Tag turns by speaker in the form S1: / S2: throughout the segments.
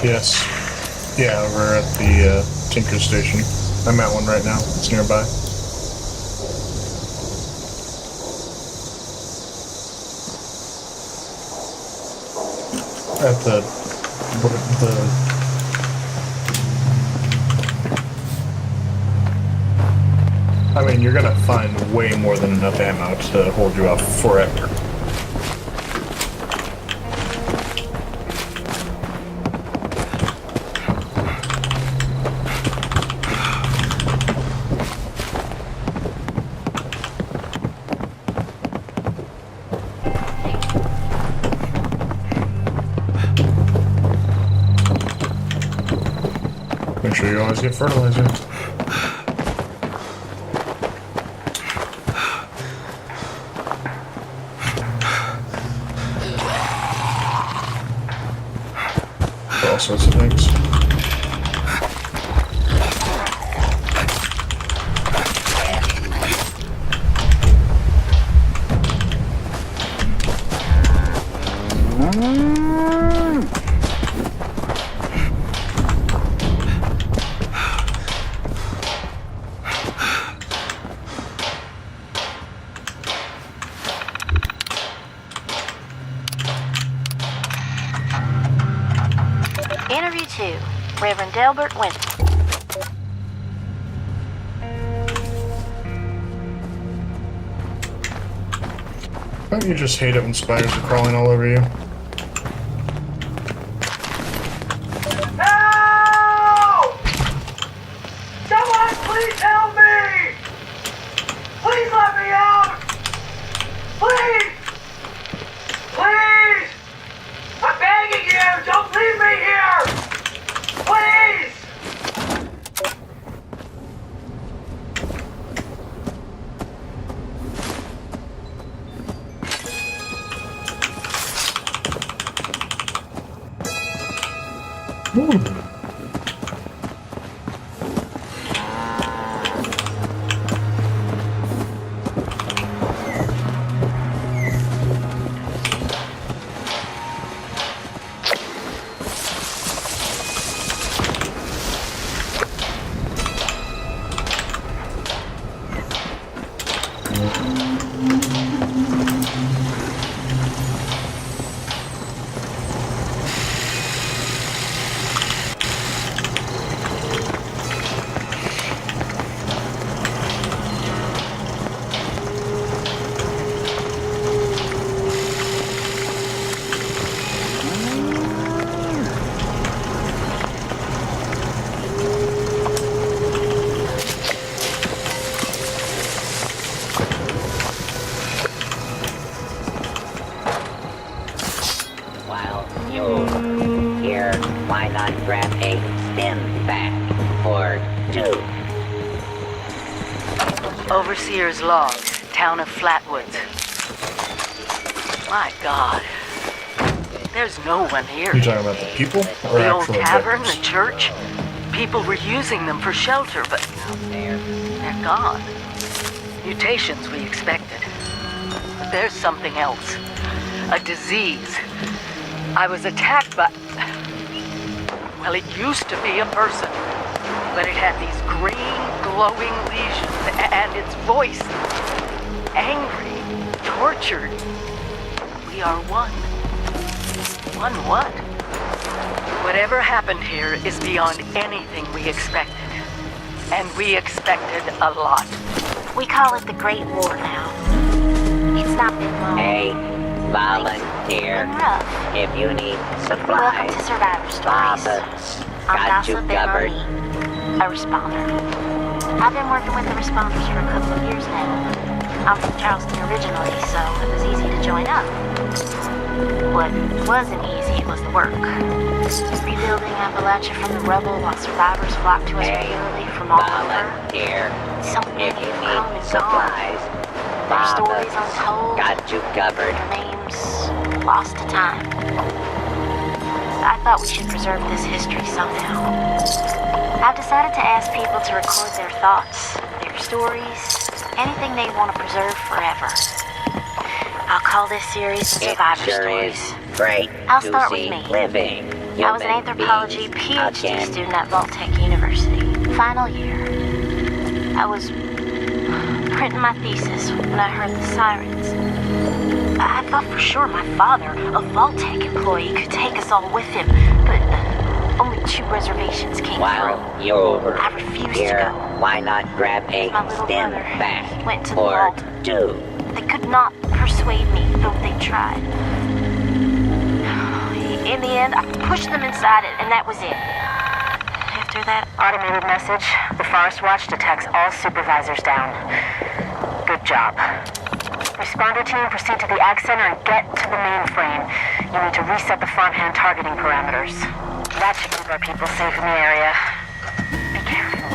S1: Yes. Yeah, over at the Tinker Station. I'm at one right now. It's nearby. At the I mean, you're gonna find way more than enough ammo to hold you off forever. Make sure you always get fertilizer. For all sorts of things.
S2: Interview 2, Reverend Delbert Winston.
S1: Don't you just hate it when spiders are crawling all over you?
S3: Help! Someone please help me! Please let me out! Please! Please! I'm begging you! Don't leave me here! Please!
S1: Ooh.
S4: Why not grab a stim pack or two?
S5: Overseer's log, town of Flatwoods. My God. There's no one here.
S1: You talking about the people or
S5: The old
S1: actual
S5: tavern,
S1: victims?
S5: the church. People were using them for shelter, but they're gone. Mutations we expected. But there's something else. A disease. I was attacked by... Well, it used to be a person, but it had these green, glowing lesions, and its voice, angry, tortured. We are one. One what? Whatever happened here is beyond anything we expected. And we expected a lot.
S2: We call it the Great War now. It's not been long.
S4: Hey, volunteer.
S2: Been rough.
S4: If you need
S2: Welcome
S4: supplies,
S2: to Survivor
S4: Bob
S2: Stories.
S4: got you
S2: I'm
S4: covered.
S2: a responder. I've been working with the responders for a couple of years now. I'm from Charleston originally, so it was easy to join up. What wasn't easy was the work. Rebuilding Appalachia from the rubble while survivors flock to us regularly from all over.
S4: Volunteer.
S2: So many
S4: If you
S2: come
S4: need
S2: and
S4: supplies,
S2: gone. Their
S4: Bob
S2: stories untold.
S4: got you covered.
S2: Their names lost to time. I thought we should preserve this history somehow. I've decided to ask people to record their thoughts, their stories, anything they want to preserve forever. I'll call this series
S4: It
S2: Survivor
S4: sure
S2: Stories.
S4: is great
S2: I'll
S4: to
S2: start with
S4: see
S2: me.
S4: living
S2: I was an anthropology PhD student at Vault-Tec University. Final year. I was printing my thesis when I heard the sirens. I thought for sure my father, a Vault-Tec employee, could take us all with him, but only 2 reservations came
S4: While
S2: through.
S4: you're over
S2: I refused
S4: here,
S2: to go.
S4: why not grab a
S2: My little
S4: stim
S2: brother
S4: back
S2: went to the
S4: or
S2: vault.
S4: 2?
S2: They could not persuade me, though they tried. In the end, I pushed them inside it, and that was it. After that...
S6: Automated message. The Forest Watch detects all supervisors down. Good job. Responder team, proceed to the Ag Center and get to the mainframe. You need to reset the farmhand targeting parameters. That should keep our people safe in the area. Be careful.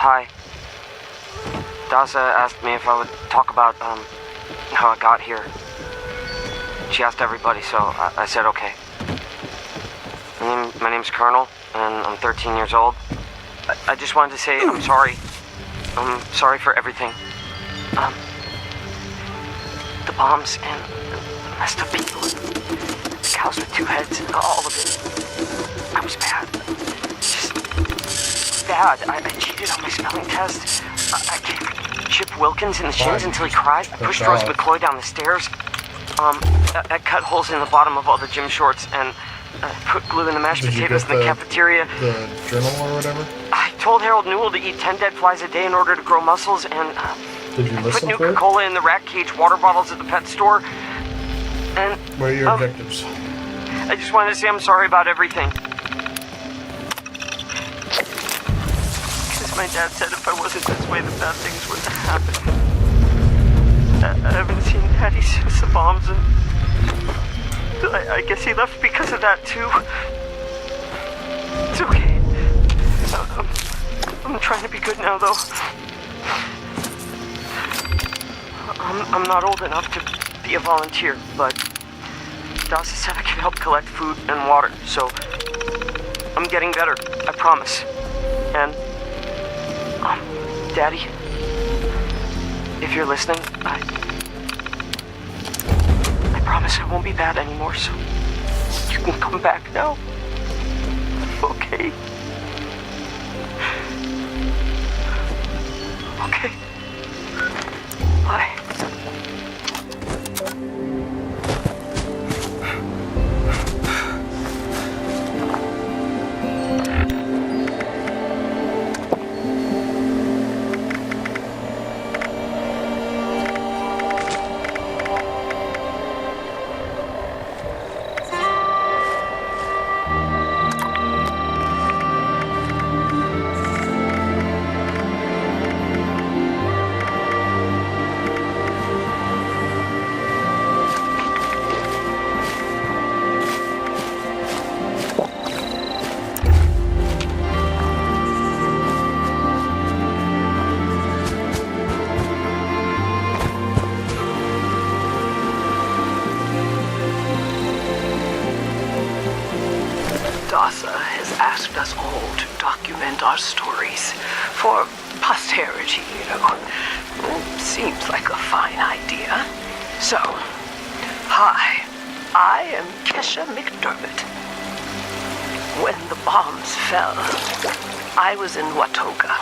S7: Hi. Dasa asked me if I would talk about, how I got here. She asked everybody, so I said okay. My name's Colonel, and I'm 13 years old. I just wanted to say I'm sorry. I'm sorry for everything. The bombs and the messed up people. The cows with 2 heads, all of it. I was bad. Just bad. I cheated on my spelling test. I kicked Chip Wilkins in the shins until he cried. I pushed Rose McCloy down the stairs. I cut holes in the bottom of all the gym shorts and put glue in the mashed potatoes in the cafeteria.
S1: The journal or whatever?
S7: I told Harold Newell to eat 10 dead flies a day in order to grow muscles, and
S1: Did you
S7: put
S1: listen to it?
S7: Nuka-Cola in the rat cage water bottles at the pet store. And
S1: What are your objectives?
S7: I just wanted to say I'm sorry about everything. Because my dad said if I wasn't this way, the bad things would happen. I haven't seen Daddy since the bombs, and I guess he left because of that too. It's okay. I'm trying to be good now, though. I'm not old enough to be a volunteer, but Dasa said I could help collect food and water, so I'm getting better, I promise. And, Daddy, if you're listening, I promise I won't be bad anymore, so you can come back now. Okay? Okay. Bye.
S5: Dasa has asked us all to document our stories for posterity, you know. It seems like a fine idea. So, hi, I am Kesha McDermott. When the bombs fell, I was in Watoga,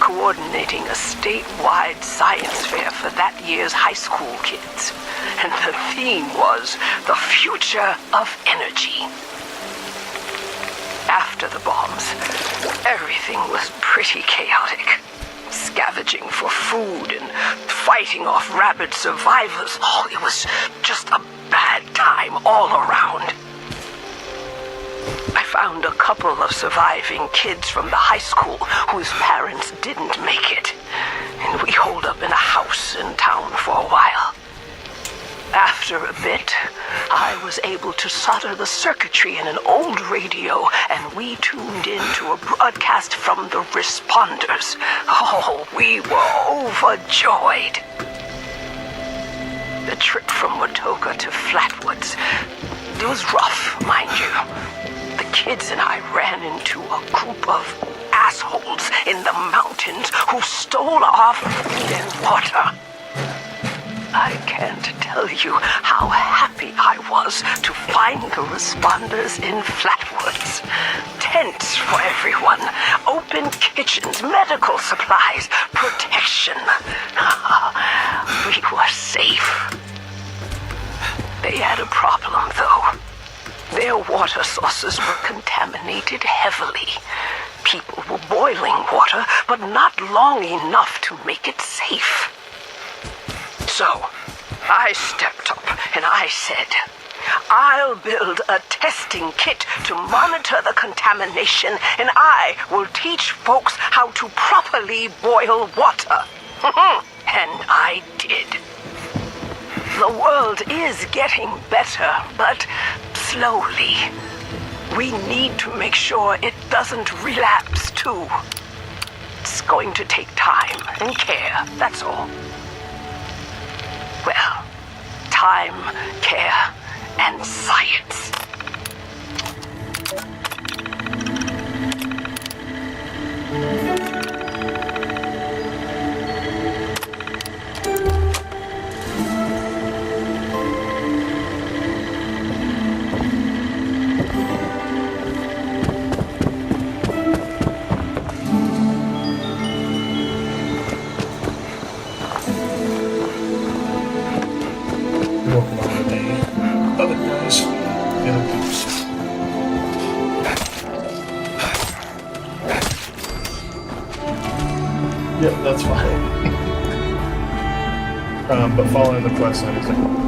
S5: coordinating a statewide science fair for that year's high school kids. And the theme was the future of energy. After the bombs, everything was pretty chaotic. Scavenging for food and fighting off rabid survivors. Oh, it was just a bad time all around. I found a couple of surviving kids from the high school whose parents didn't make it. And we holed up in a house in town for a while. After a bit, I was able to solder the circuitry in an old radio, and we tuned in to a broadcast from the responders. Oh, we were overjoyed. The trip from Watoga to Flatwoods, it was rough, mind you. The kids and I ran into a group of assholes in the mountains who stole our food and water. I can't tell you how happy I was to find the responders in Flatwoods. Tents for everyone, open kitchens, medical supplies, protection. We were safe. They had a problem, though. Their water sources were contaminated heavily. People were boiling water, but not long enough to make it safe. So, I stepped up and I said, I'll build a testing kit to monitor the contamination, and I will teach folks how to properly boil water. And I did. The world is getting better, but slowly. We need to make sure it doesn't relapse too. It's going to take time and care, that's all. Well, time, care, and science.
S1: but following the quest line is like.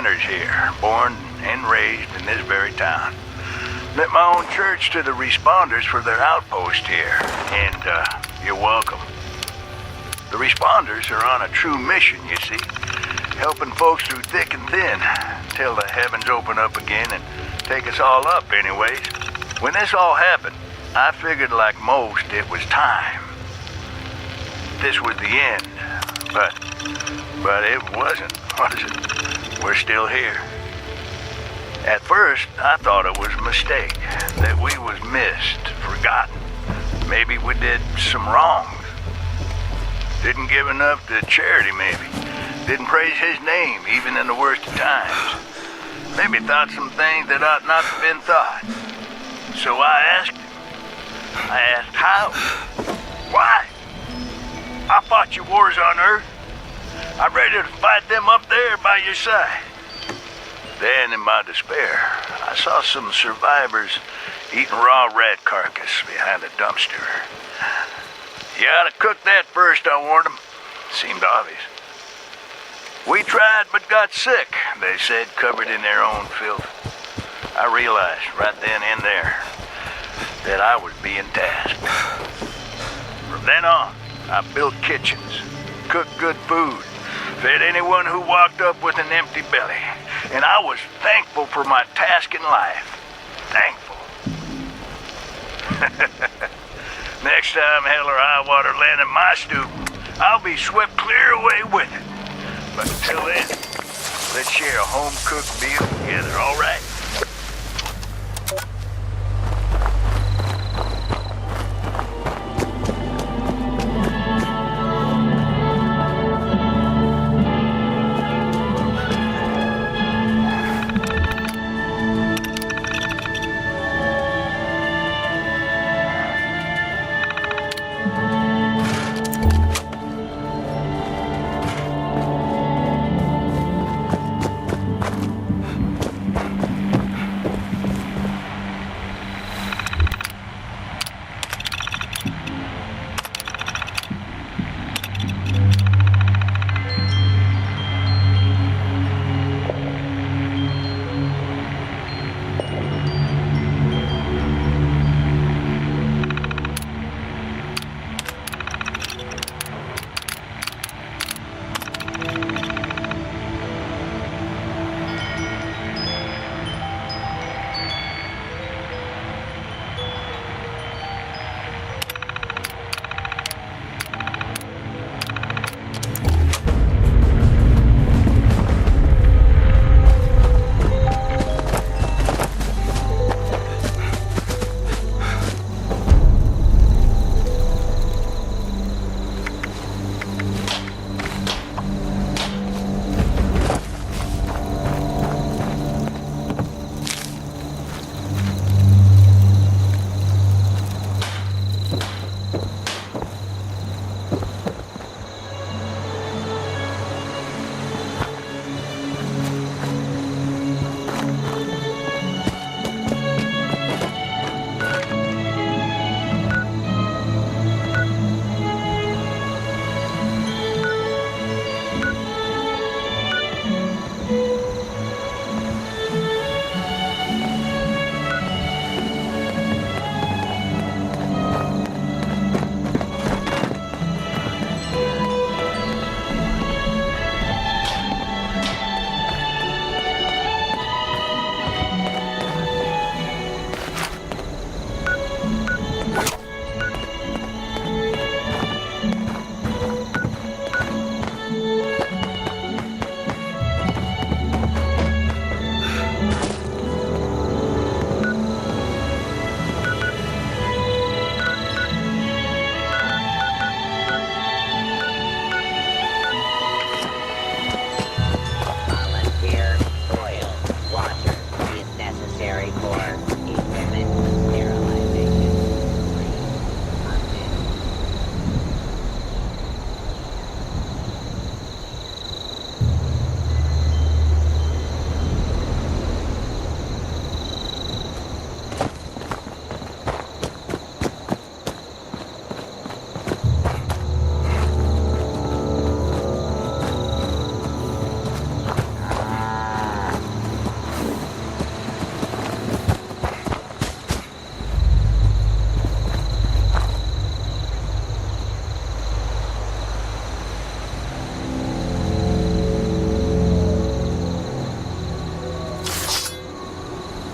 S8: Here, born and raised in this very town. Lent my own church to the responders for their outpost here, and you're welcome. The responders are on a true mission, you see, helping folks through thick and thin, till the heavens open up again and take us all up anyways. When this all happened, I figured like most it was time. This was the end, but it wasn't, was it? We're still here. At first, I thought it was a mistake, that we was missed, forgotten. Maybe we did some wrongs. Didn't give enough to charity, maybe. Didn't praise his name, even in the worst of times. Maybe thought some things that ought not to have been thought. So I asked him. I asked how? Why? I fought your wars on Earth. I'm ready to fight them up there by your side. Then, in my despair, I saw some survivors eating raw rat carcass behind a dumpster. You ought to cook that first, I warned them. Seemed obvious. We tried but got sick, they said, covered in their own filth. I realized right then and there that I was being tasked. From then on, I built kitchens, cooked good food, fed anyone who walked up with an empty belly. And I was thankful for my task in life. Thankful. Next time hell or high water land in my stoop, I'll be swept clear away with it. But until then, let's share a home-cooked meal together, all right?